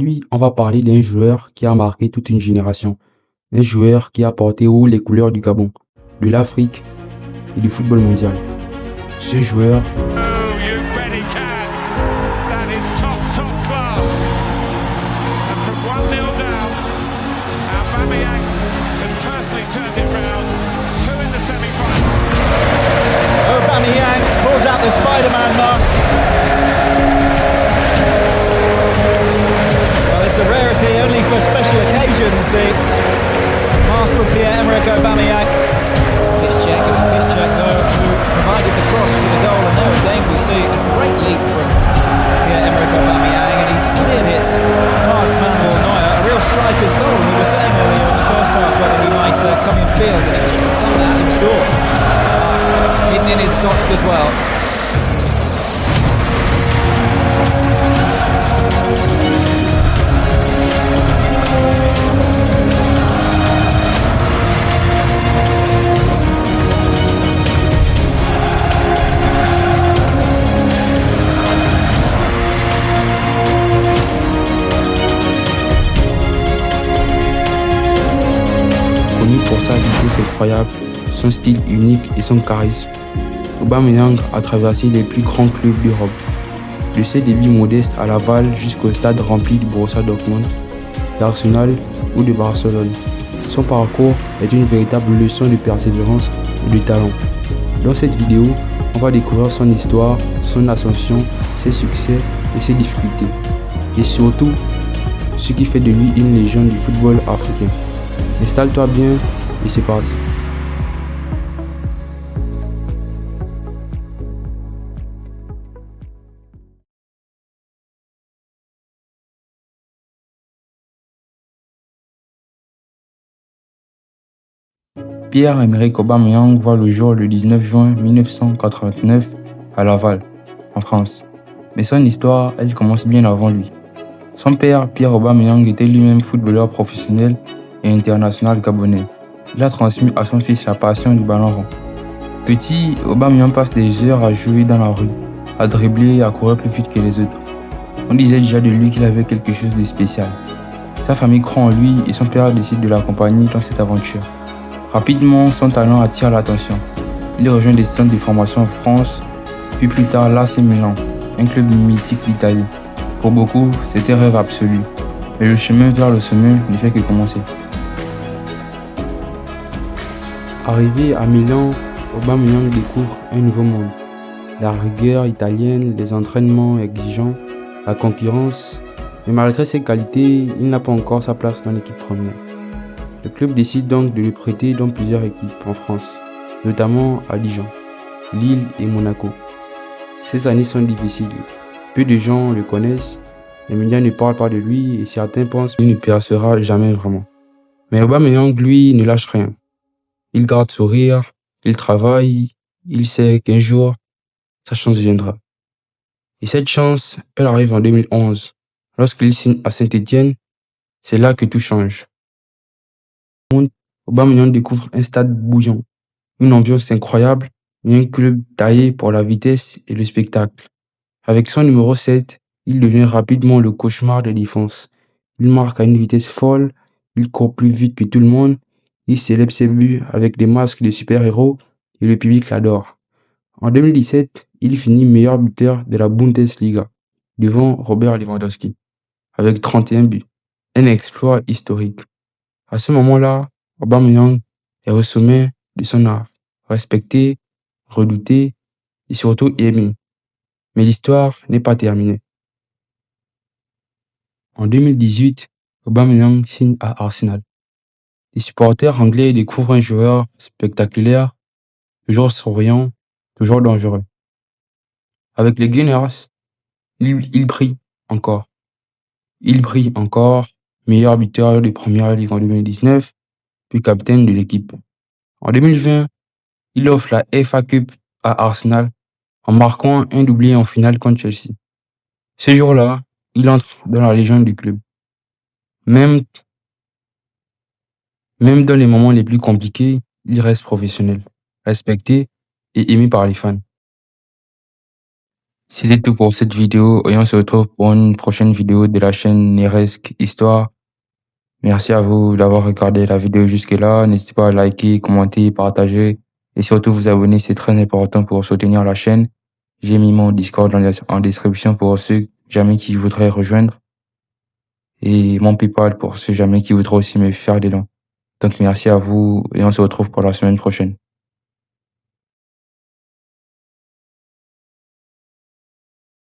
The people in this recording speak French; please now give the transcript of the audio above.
Aujourd'hui, on va parler d'un joueur qui a marqué toute une génération. Un joueur qui a porté haut les couleurs du Gabon, de l'Afrique et du football mondial. Ce joueur, Oh, you bet he can. That is top class. And from 1-0 down, Aubameyang has personally turned it round. Two in the semi-final. Aubameyang pulls out the Spider-Man mask. Well, it's a rarity only for special occasions, the mask of Pierre-Emerick Aubameyang. Piszczek, it was Piszczek though who provided the cross for the goal, and there again we see a great leap from Pierre-Emerick Aubameyang, and he's steered it past Manuel Neuer, a real striker's goal. We were saying earlier in the first half whether he might come in field, and he's just done that and scored. Mask hidden in his socks as well. connu pour sa vitesse incroyable, son style unique et son charisme, Aubameyang a traversé les plus grands clubs d'Europe, de ses débuts modestes à Laval jusqu'au stade rempli du Borussia Dortmund, d'Arsenal ou de Barcelone. Son parcours est une véritable leçon de persévérance et de talent. Dans cette vidéo, on va découvrir son histoire, son ascension, ses succès et ses difficultés. Et surtout, ce qui fait de lui une légende du football africain. Installe-toi bien et c'est parti. Pierre-Emerick Aubameyang voit le jour le 19 juin 1989 à Laval, en France. Mais son histoire, elle commence bien avant lui. Son père, Pierre Aubameyang, était lui-même footballeur professionnel et international gabonais. Il a transmis à son fils la passion du ballon rond. Petit, Aubameyang passe des heures à jouer dans la rue, à dribbler et à courir plus vite que les autres. On disait déjà de lui qu'il avait quelque chose de spécial. Sa famille croit en lui et son père décide de l'accompagner dans cette aventure. Rapidement, son talent attire l'attention. Il rejoint des centres de formation en France, puis plus tard l'AC Milan, un club mythique d'Italie. Pour beaucoup, c'était un rêve absolu, mais le chemin vers le sommet ne fait que commencer. Arrivé à Milan, Aubameyang découvre un nouveau monde. La rigueur italienne, les entraînements exigeants, la concurrence, mais malgré ses qualités, il n'a pas encore sa place dans l'équipe première. Le club décide donc de le prêter dans plusieurs équipes en France, notamment à Dijon, Lille et Monaco. Ces années sont difficiles. Peu de gens le connaissent, les médias ne parlent pas de lui et certains pensent qu'il ne percera jamais vraiment. Mais Aubameyang, lui, ne lâche rien. Il garde sourire, il travaille, il sait qu'un jour, sa chance viendra. Et cette chance, elle arrive en 2011. Lorsqu'il signe à Saint-Étienne, c'est là que tout change. Aubameyang découvre un stade bouillant, une ambiance incroyable et un club taillé pour la vitesse et le spectacle. Avec son numéro 7, il devient rapidement le cauchemar de défense. Il marque à une vitesse folle, il court plus vite que tout le monde, il célèbre ses buts avec des masques de super-héros et le public l'adore. En 2017, il finit meilleur buteur de la Bundesliga, devant Robert Lewandowski, avec 31 buts. Un exploit historique. À ce moment-là, Aubameyang est au sommet de son art, respecté, redouté et surtout aimé. Mais l'histoire n'est pas terminée. En 2018, Aubameyang signe à Arsenal. Les supporters anglais découvrent un joueur spectaculaire, toujours souriant, toujours dangereux. Avec les Gunners, il brille encore. Il brille encore, meilleur buteur de Première Ligue en 2019, puis capitaine de l'équipe. En 2020, il offre la FA Cup à Arsenal en marquant un doublé en finale contre Chelsea. Ce jour-là, il entre dans la légende du club. Même dans les moments les plus compliqués, il reste professionnel, respecté et aimé par les fans. C'était tout pour cette vidéo et on se retrouve pour une prochaine vidéo de la chaîne Neresk Histoire. Merci à vous d'avoir regardé la vidéo jusque-là. N'hésitez pas à liker, commenter, partager et surtout vous abonner, c'est très important pour soutenir la chaîne. J'ai mis mon Discord en description pour ceux jamais qui voudraient rejoindre et mon PayPal pour ceux jamais qui voudraient aussi me faire des dons. Donc merci à vous et on se retrouve pour la semaine prochaine.